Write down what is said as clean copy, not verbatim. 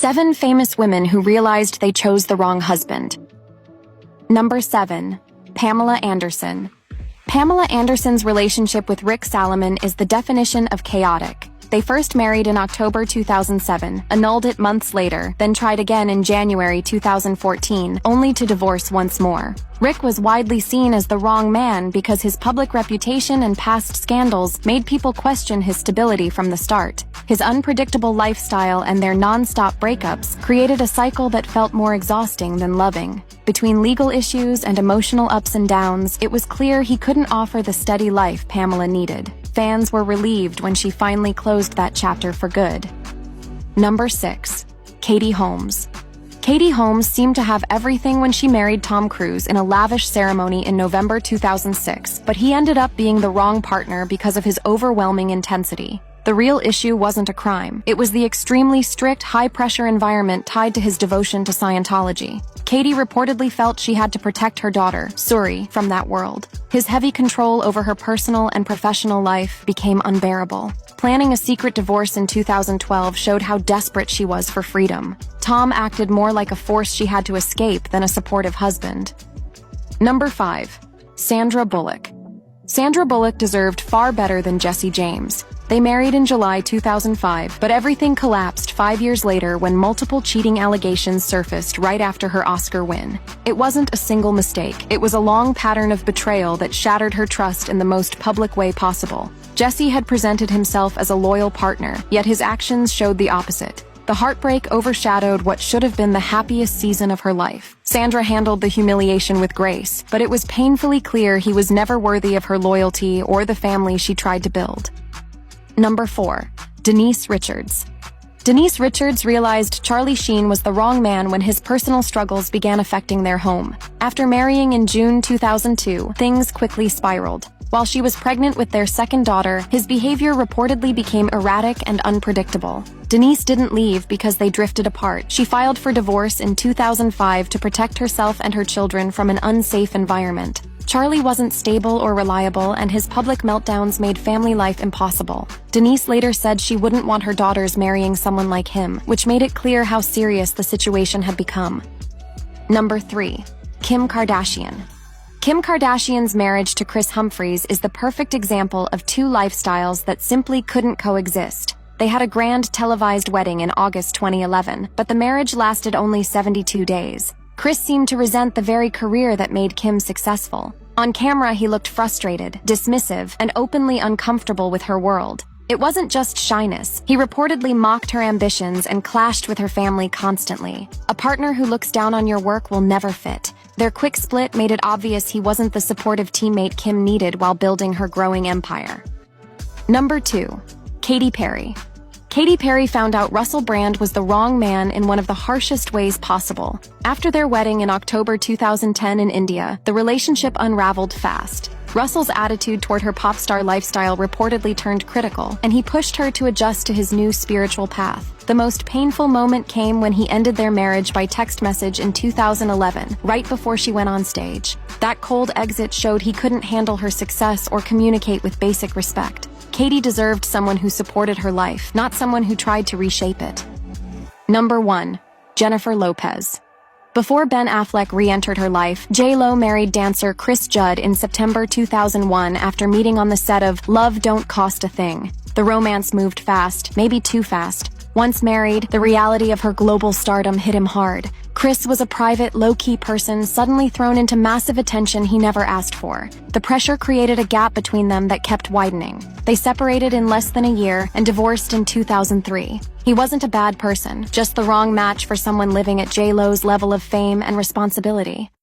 7 famous women who realized they chose the wrong husband. Number 7. Pamela Anderson. Pamela Anderson's relationship with Rick Salomon is the definition of chaotic. They first married in October 2007, annulled it months later, then tried again in January 2014, only to divorce once more. Rick was widely seen as the wrong man because his public reputation and past scandals made people question his stability from the start. His unpredictable lifestyle and their non-stop breakups created a cycle that felt more exhausting than loving. Between legal issues and emotional ups and downs, it was clear he couldn't offer the steady life Pamela needed. Fans were relieved when she finally closed that chapter for good. Number 6. Katie Holmes. Katie Holmes seemed to have everything when she married Tom Cruise in a lavish ceremony in November 2006, but he ended up being the wrong partner because of his overwhelming intensity. The real issue wasn't a crime. It was the extremely strict, high-pressure environment tied to his devotion to Scientology. Katie reportedly felt she had to protect her daughter, Suri, from that world. His heavy control over her personal and professional life became unbearable. Planning a secret divorce in 2012 showed how desperate she was for freedom. Tom acted more like a force she had to escape than a supportive husband. Number 5. Sandra Bullock. Sandra Bullock deserved far better than Jesse James. They married in July 2005, but everything collapsed 5 years later when multiple cheating allegations surfaced right after her Oscar win. It wasn't a single mistake. It was a long pattern of betrayal that shattered her trust in the most public way possible. Jesse had presented himself as a loyal partner, yet his actions showed the opposite. The heartbreak overshadowed what should have been the happiest season of her life. Sandra handled the humiliation with grace, but it was painfully clear he was never worthy of her loyalty or the family she tried to build. Number 4. Denise Richards. Denise Richards realized Charlie Sheen was the wrong man when his personal struggles began affecting their home. After marrying in June 2002, things quickly spiraled. While she was pregnant with their second daughter, his behavior reportedly became erratic and unpredictable. Denise didn't leave because they drifted apart. She filed for divorce in 2005 to protect herself and her children from an unsafe environment. Charlie wasn't stable or reliable, and his public meltdowns made family life impossible. Denise later said she wouldn't want her daughters marrying someone like him, which made it clear how serious the situation had become. Number 3. Kim Kardashian. Kim Kardashian's marriage to Kris Humphries is the perfect example of 2 lifestyles that simply couldn't coexist. They had a grand televised wedding in August 2011, but the marriage lasted only 72 days. Kris seemed to resent the very career that made Kim successful. On camera, he looked frustrated, dismissive, and openly uncomfortable with her world. It wasn't just shyness. He reportedly mocked her ambitions and clashed with her family constantly. A partner who looks down on your work will never fit. Their quick split made it obvious he wasn't the supportive teammate Kim needed while building her growing empire. Number 2. Katy Perry. Katy Perry found out Russell Brand was the wrong man in one of the harshest ways possible. After their wedding in October 2010 in India, the relationship unraveled fast. Russell's attitude toward her pop star lifestyle reportedly turned critical, and he pushed her to adjust to his new spiritual path. The most painful moment came when he ended their marriage by text message in 2011, right before she went on stage. That cold exit showed he couldn't handle her success or communicate with basic respect. Katy deserved someone who supported her life, not someone who tried to reshape it. Number 1. Jennifer Lopez. Before Ben Affleck re-entered her life, J.Lo married dancer Chris Judd in September 2001 after meeting on the set of Love Don't Cost a Thing. The romance moved fast, maybe too fast. Once married, the reality of her global stardom hit him hard. Chris was a private, low-key person suddenly thrown into massive attention he never asked for. The pressure created a gap between them that kept widening. They separated in less than a year and divorced in 2003. He wasn't a bad person, just the wrong match for someone living at J.Lo's level of fame and responsibility.